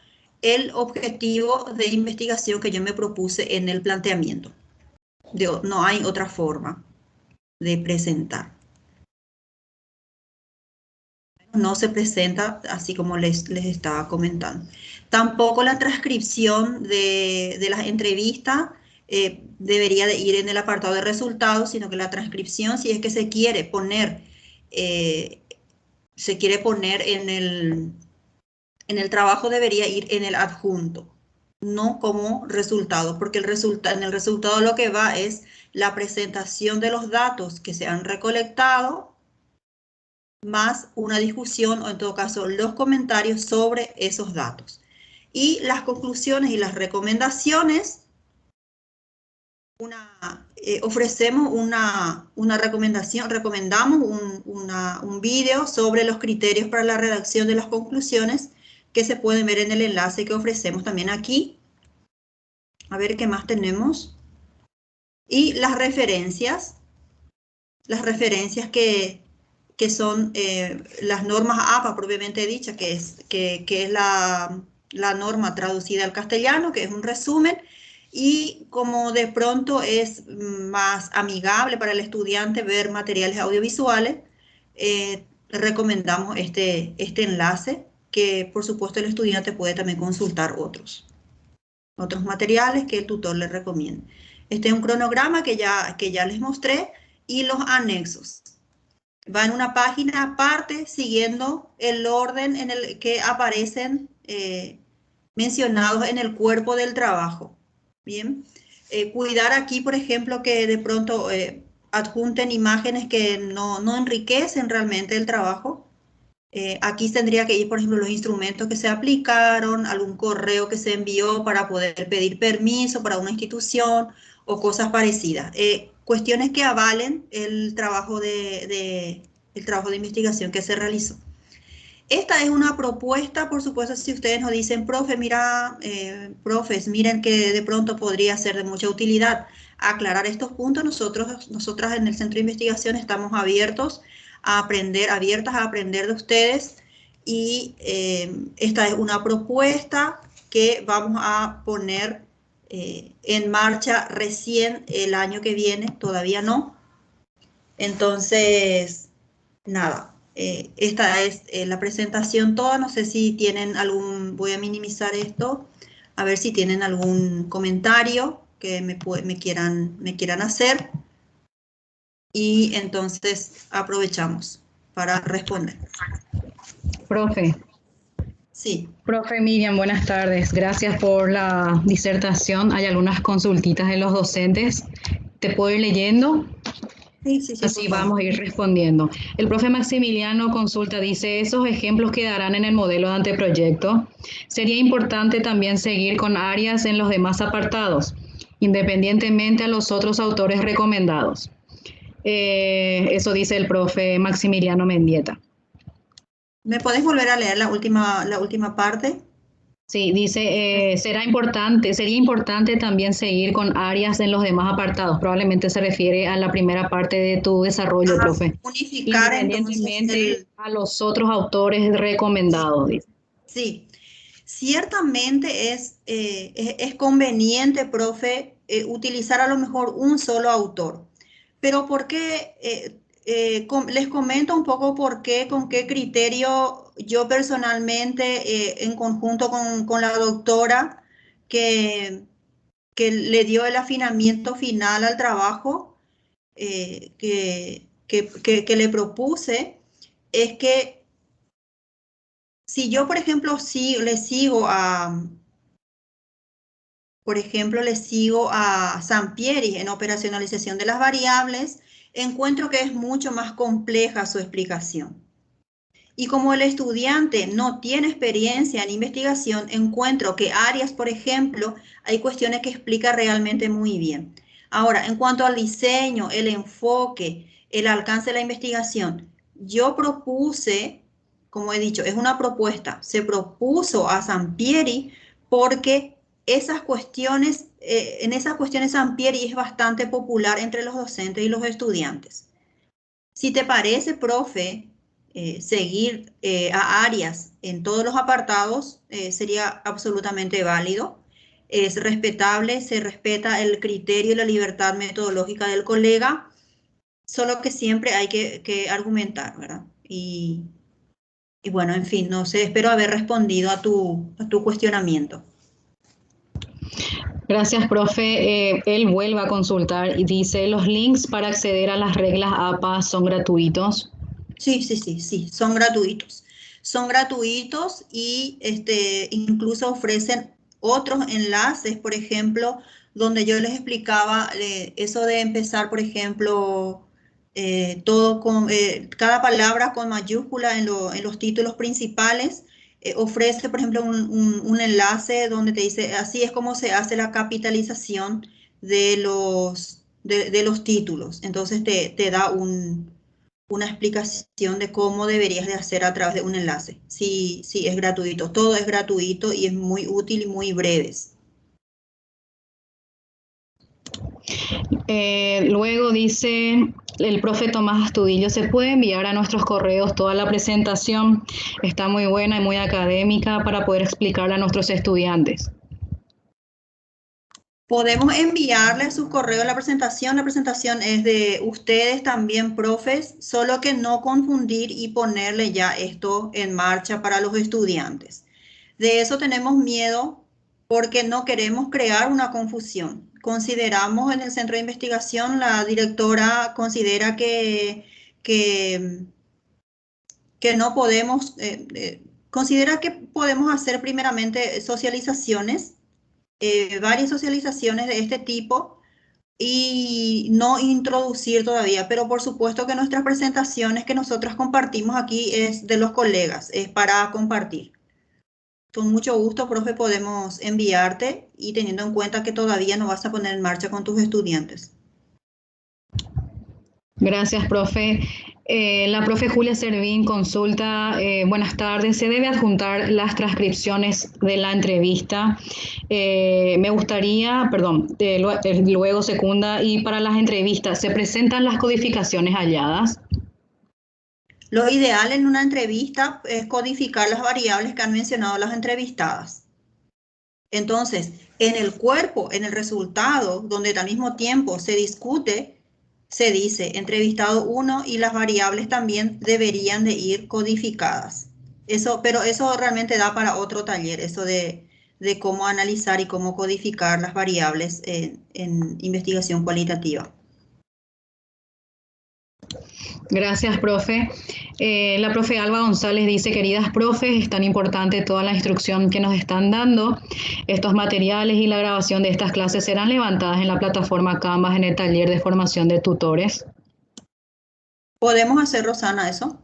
el objetivo de investigación que yo me propuse en el planteamiento. No hay otra forma de presentar. No se presenta así como les estaba comentando. Tampoco la transcripción de las entrevistas debería de ir en el apartado de resultados, sino que la transcripción, si es que se quiere poner en el trabajo, debería ir en el adjunto, no como resultado, porque en el resultado lo que va es la presentación de los datos que se han recolectado, más una discusión o en todo caso los comentarios sobre esos datos. Y las conclusiones y las recomendaciones, ofrecemos una recomendación, recomendamos un video sobre los criterios para la redacción de las conclusiones que se pueden ver en el enlace que ofrecemos también aquí. A ver qué más tenemos. Y las referencias que son las normas APA propiamente dicha, que es la norma traducida al castellano, que es un resumen, y como de pronto es más amigable para el estudiante ver materiales audiovisuales, recomendamos este enlace, que por supuesto el estudiante puede también consultar otros materiales que el tutor le recomienda. Este es un cronograma que ya les mostré, y los anexos. Va en una página aparte siguiendo el orden en el que aparecen mencionados en el cuerpo del trabajo. Bien, cuidar aquí, por ejemplo, que de pronto adjunten imágenes que no enriquecen realmente el trabajo. Aquí tendría que ir, por ejemplo, los instrumentos que se aplicaron, algún correo que se envió para poder pedir permiso para una institución o cosas parecidas. Cuestiones que avalen el trabajo de investigación que se realizó. Esta es una propuesta, por supuesto, si ustedes nos dicen, profe, mira, profes, miren que de pronto podría ser de mucha utilidad aclarar estos puntos. Nosotras en el Centro de Investigación estamos abiertos a aprender, abiertas a aprender de ustedes y esta es una propuesta que vamos a poner en marcha recién el año que viene, todavía no. Entonces, nada. Esta es la presentación toda, no sé si tienen voy a minimizar esto, a ver si tienen algún comentario que me quieran hacer y entonces aprovechamos para responder. Profe. Sí. Profe Miriam, buenas tardes. Gracias por la disertación. Hay algunas consultitas de los docentes. ¿Te puedo ir leyendo? Sí, sí, sí, así vamos a ir respondiendo. El profe Maximiliano consulta, dice, esos ejemplos quedarán en el modelo de anteproyecto. Sería importante también seguir con áreas en los demás apartados, independientemente a los otros autores recomendados. Eso dice el profe Maximiliano Mendieta. ¿Me podés volver a leer la última parte? Sí, dice, sería importante también seguir con áreas en los demás apartados. Probablemente se refiere a la primera parte de tu desarrollo, profe. Unificar independientemente a los otros autores recomendados. Dice. Sí, ciertamente es conveniente, profe, utilizar a lo mejor un solo autor. Pero ¿por qué? Les comento un poco por qué, con qué criterio yo personalmente, en conjunto con la doctora que le dio el afinamiento final al trabajo que le propuse, es que si yo, por ejemplo, le sigo a Sampieri en operacionalización de las variables, encuentro que es mucho más compleja su explicación. Y como el estudiante no tiene experiencia en investigación, encuentro que Arias, por ejemplo, hay cuestiones que explica realmente muy bien. Ahora, en cuanto al diseño, el enfoque, el alcance de la investigación, yo propuse, como he dicho, es una propuesta, se propuso a Sampieri porque en esas cuestiones Sampieri es bastante popular entre los docentes y los estudiantes. Si te parece, profe, seguir a Arias en todos los apartados sería absolutamente válido. Es respetable, se respeta el criterio y la libertad metodológica del colega, solo que siempre hay que argumentar, ¿verdad? Y bueno, en fin, no sé, espero haber respondido a tu cuestionamiento. Gracias, profe. Él vuelve a consultar y dice, ¿los links para acceder a las reglas APA son gratuitos? Sí, son gratuitos. Son gratuitos y incluso ofrecen otros enlaces, por ejemplo, donde yo les explicaba eso de empezar, por ejemplo, todo con cada palabra con mayúscula en los títulos principales. Ofrece, por ejemplo, un enlace donde te dice, así es como se hace la capitalización de los títulos. Entonces te da una explicación de cómo deberías de hacer a través de un enlace. Sí, sí, es gratuito. Todo es gratuito y es muy útil y muy breves. Luego dice el profe Tomás Astudillo, ¿se puede enviar a nuestros correos toda la presentación? Está muy buena y muy académica para poder explicarla a nuestros estudiantes. Podemos enviarle a sus correos la presentación. La presentación es de ustedes también, profes, solo que no confundir y ponerle ya esto en marcha para los estudiantes. De eso tenemos miedo porque no queremos crear una confusión. Consideramos en el centro de investigación, la directora considera que no podemos, considera que podemos hacer primeramente socializaciones, varias socializaciones de este tipo y no introducir todavía, pero por supuesto que nuestras presentaciones que nosotras compartimos aquí es de los colegas, es para compartir. Con mucho gusto, profe, podemos enviarte y teniendo en cuenta que todavía no vas a poner en marcha con tus estudiantes. Gracias, profe. La profe Julia Servín consulta, buenas tardes, ¿se debe adjuntar las transcripciones de la entrevista? Me gustaría, perdón, luego secunda, y para las entrevistas, ¿se presentan las codificaciones halladas? Lo ideal en una entrevista es codificar las variables que han mencionado las entrevistadas. Entonces, en el cuerpo, en el resultado, donde al mismo tiempo se discute, se dice entrevistado 1 y las variables también deberían de ir codificadas. Pero eso realmente da para otro taller, eso de cómo analizar y cómo codificar las variables en investigación cualitativa. Gracias, profe. La profe Alba González dice, queridas profes, es tan importante toda la instrucción que nos están dando. Estos materiales y la grabación de estas clases serán levantadas en la plataforma Canvas en el taller de formación de tutores. ¿Podemos hacer, Rosana, eso?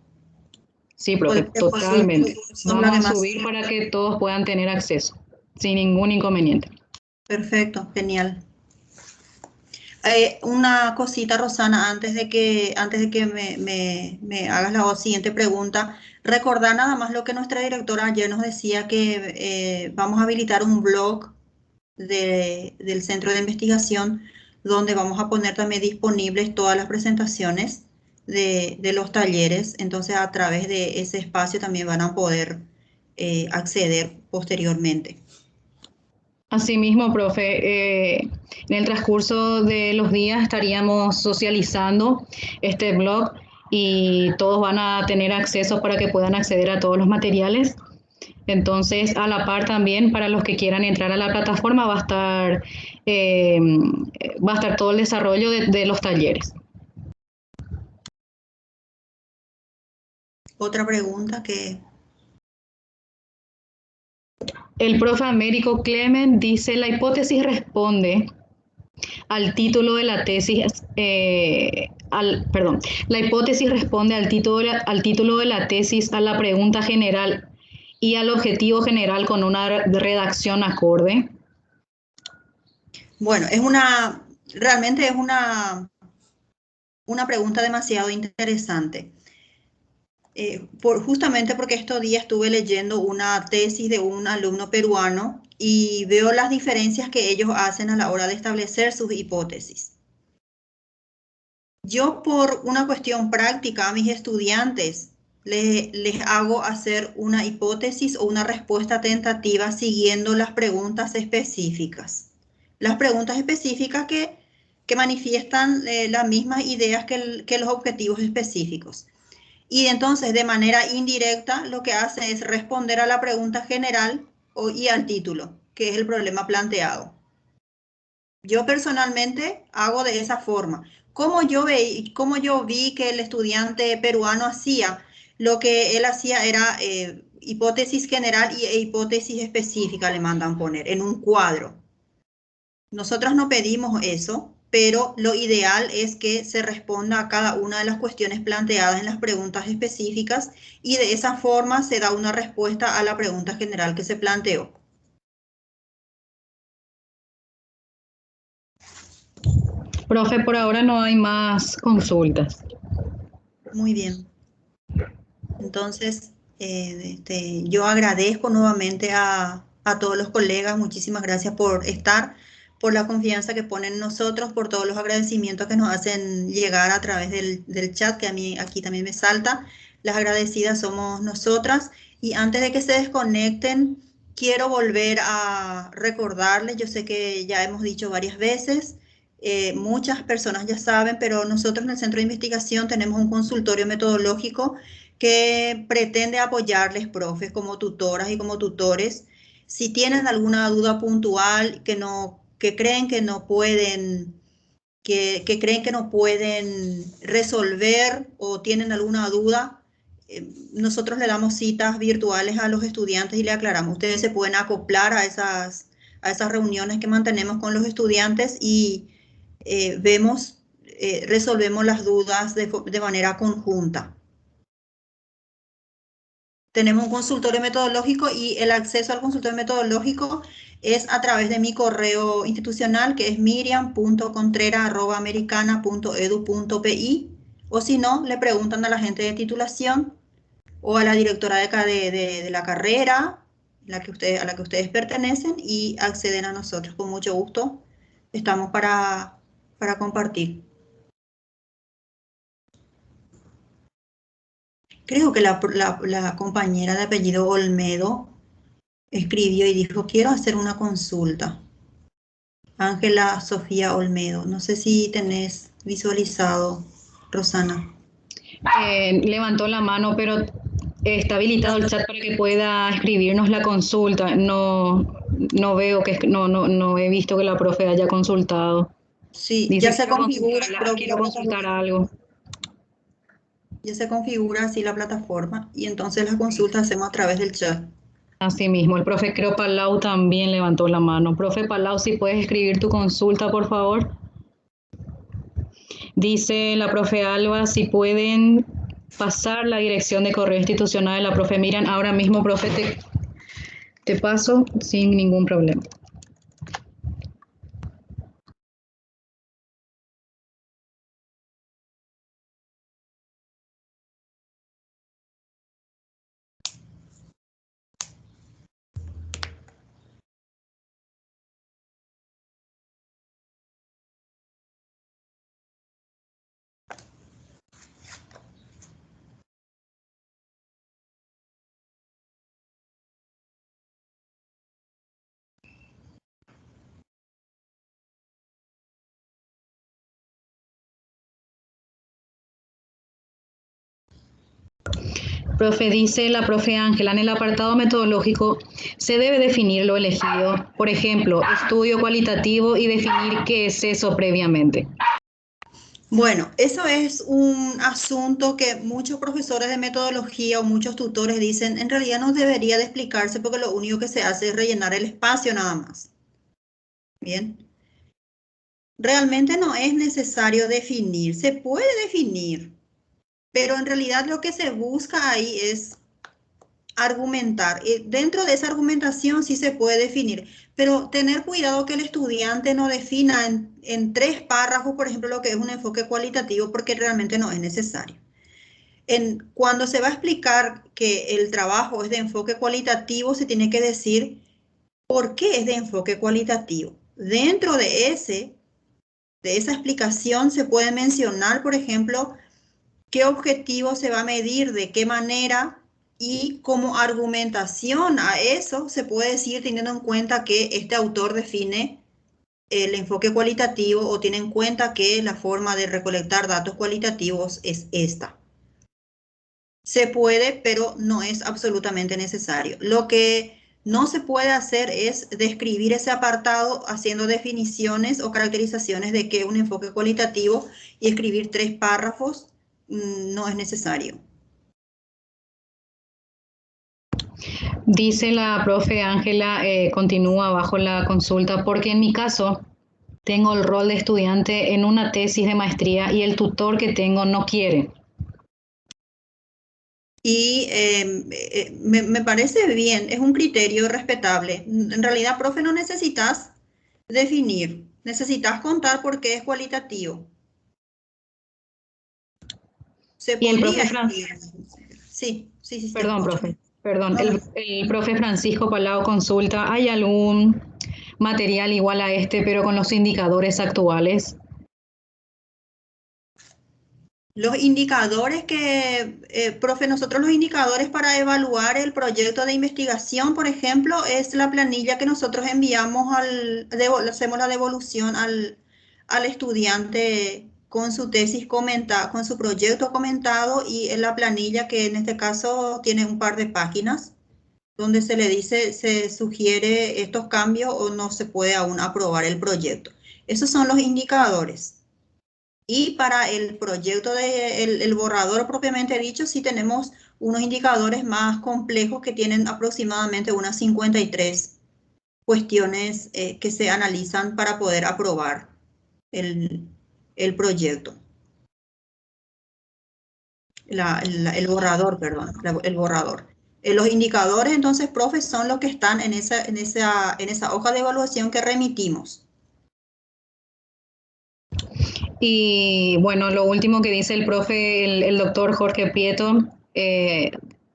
Sí, profe, totalmente. Vamos a subir para que todos puedan tener acceso, sin ningún inconveniente. Perfecto, genial. Una cosita, Rosana, antes de que me hagas la siguiente pregunta, recordar nada más lo que nuestra directora ayer nos decía, que vamos a habilitar un blog del Centro de Investigación donde vamos a poner también disponibles todas las presentaciones de los talleres. Entonces, a través de ese espacio también van a poder acceder posteriormente. Asimismo, profe, en el transcurso de los días estaríamos socializando este blog y todos van a tener acceso para que puedan acceder a todos los materiales. Entonces, a la par también, para los que quieran entrar a la plataforma, va a estar todo el desarrollo de los talleres. Otra pregunta que... El profe Américo Clement dice, la hipótesis responde al título de la tesis, la hipótesis responde al título de la tesis, a la pregunta general y al objetivo general con una redacción acorde. Bueno, realmente es una pregunta demasiado interesante. Justamente porque estos días estuve leyendo una tesis de un alumno peruano y veo las diferencias que ellos hacen a la hora de establecer sus hipótesis. Yo, por una cuestión práctica, a mis estudiantes les hago hacer una hipótesis o una respuesta tentativa siguiendo las preguntas específicas. Las preguntas específicas que manifiestan las mismas ideas que los objetivos específicos. Y entonces, de manera indirecta, lo que hace es responder a la pregunta general y al título, que es el problema planteado. Yo personalmente hago de esa forma. Como yo vi que el estudiante peruano hacía, lo que él hacía era hipótesis general e hipótesis específica, le mandan poner en un cuadro. Nosotros no pedimos eso, pero lo ideal es que se responda a cada una de las cuestiones planteadas en las preguntas específicas y de esa forma se da una respuesta a la pregunta general que se planteó. Profe, por ahora no hay más consultas. Muy bien. Entonces, yo agradezco nuevamente a todos los colegas. Muchísimas gracias por estar, por la confianza que ponen en nosotros, por todos los agradecimientos que nos hacen llegar a través del chat, que a mí aquí también me salta. Las agradecidas somos nosotras. Y antes de que se desconecten, quiero volver a recordarles, yo sé que ya hemos dicho varias veces, muchas personas ya saben, pero nosotros en el Centro de Investigación tenemos un consultorio metodológico que pretende apoyarles, profes, como tutoras y como tutores. Si tienen alguna duda puntual que creen que no pueden, que creen que no pueden resolver o tienen alguna duda, nosotros le damos citas virtuales a los estudiantes y le aclaramos. Ustedes se pueden acoplar a esas reuniones que mantenemos con los estudiantes y resolvemos las dudas de manera conjunta. Tenemos un consultorio metodológico y el acceso al consultorio metodológico es a través de mi correo institucional, que es miriam.contreras@americana.edu.pi, O si no, le preguntan a la gente de titulación o a la directora de la carrera a la que ustedes pertenecen y acceden a nosotros. Con mucho gusto estamos para compartir. Creo que la compañera de apellido Olmedo escribió y dijo, quiero hacer una consulta. Ángela Sofía Olmedo. No sé si tenés visualizado, Rosana. Levantó la mano, pero está habilitado el chat para que pueda escribirnos la consulta. No veo no he visto que la profe haya consultado. Sí, Dice ya se configura, creo que quiero consultar algo. Ya se configura así la plataforma y entonces las consultas hacemos a través del chat. Así mismo, el profe creo Palau también levantó la mano. Profe Palau, si puedes escribir tu consulta, por favor. Dice la profe Alba, si pueden pasar la dirección de correo institucional de la profe Miriam. Ahora mismo, profe, te paso sin ningún problema. Profe, dice la profe Ángela, en el apartado metodológico se debe definir lo elegido. Por ejemplo, estudio cualitativo y definir qué es eso previamente. Bueno, eso es un asunto que muchos profesores de metodología o muchos tutores dicen, en realidad no debería de explicarse porque lo único que se hace es rellenar el espacio nada más. Bien. Realmente no es necesario definir, se puede definir, pero en realidad lo que se busca ahí es argumentar. Dentro de esa argumentación sí se puede definir, pero tener cuidado que el estudiante no defina en 3 párrafos, por ejemplo, lo que es un enfoque cualitativo, porque realmente no es necesario. Cuando se va a explicar que el trabajo es de enfoque cualitativo, se tiene que decir por qué es de enfoque cualitativo. Dentro de esa explicación se puede mencionar, por ejemplo, qué objetivo se va a medir, de qué manera, y como argumentación a eso se puede decir teniendo en cuenta que este autor define el enfoque cualitativo o tiene en cuenta que la forma de recolectar datos cualitativos es esta. Se puede, pero no es absolutamente necesario. Lo que no se puede hacer es describir ese apartado haciendo definiciones o caracterizaciones de qué es un enfoque cualitativo y escribir 3 párrafos. No es necesario. Dice la profe Ángela, continúa abajo la consulta, porque en mi caso tengo el rol de estudiante en una tesis de maestría y el tutor que tengo no quiere. Y me parece bien, es un criterio respetable. En realidad, profe, no necesitas definir, necesitas contar por qué es cualitativo. Se Y el podría profe escribir. Sí, te Perdón, escucho. profe. Perdón, No, no. el profe Francisco Palau consulta, ¿hay algún material igual a este, pero con los indicadores actuales? Los indicadores profe, nosotros los indicadores para evaluar el proyecto de investigación, por ejemplo, es la planilla que nosotros enviamos hacemos la devolución al estudiante con su tesis comentada, con su proyecto comentado y en la planilla que en este caso tiene un par de páginas donde se le dice, se sugiere estos cambios o no se puede aún aprobar el proyecto. Esos son los indicadores. Y para el proyecto el borrador propiamente dicho, sí tenemos unos indicadores más complejos que tienen aproximadamente unas 53 cuestiones que se analizan para poder aprobar el proyecto. El borrador, perdón, el borrador. Los indicadores, entonces, profe, son los que están en esa hoja de evaluación que remitimos. Y bueno, lo último que dice el profe, el doctor Jorge Prieto,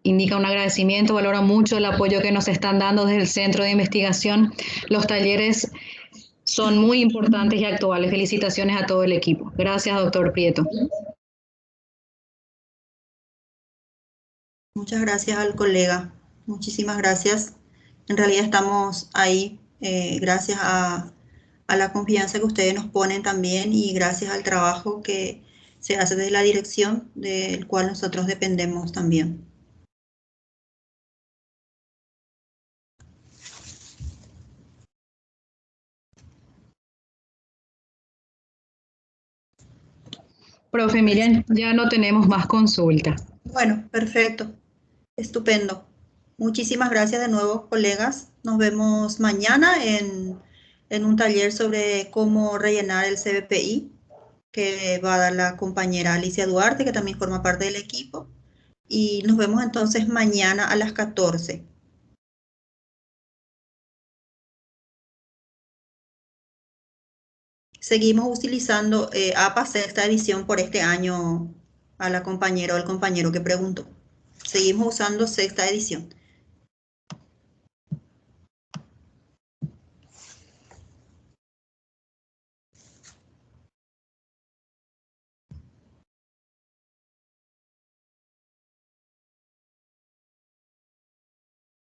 indica un agradecimiento, valora mucho el apoyo que nos están dando desde el Centro de Investigación. Los talleres son muy importantes y actuales. Felicitaciones a todo el equipo. Gracias, doctor Prieto. Muchas gracias al colega. Muchísimas gracias. En realidad estamos ahí gracias a la confianza que ustedes nos ponen también y gracias al trabajo que se hace desde la dirección del cual nosotros dependemos también. Profe Miriam, ya no tenemos más consulta. Bueno, perfecto. Estupendo. Muchísimas gracias de nuevo, colegas. Nos vemos mañana en un taller sobre cómo rellenar el CBPI que va a dar la compañera Alicia Duarte, que también forma parte del equipo. Y nos vemos entonces mañana a las 14. Seguimos utilizando APA sexta edición por este año a la compañera o al compañero que preguntó. Seguimos usando sexta edición.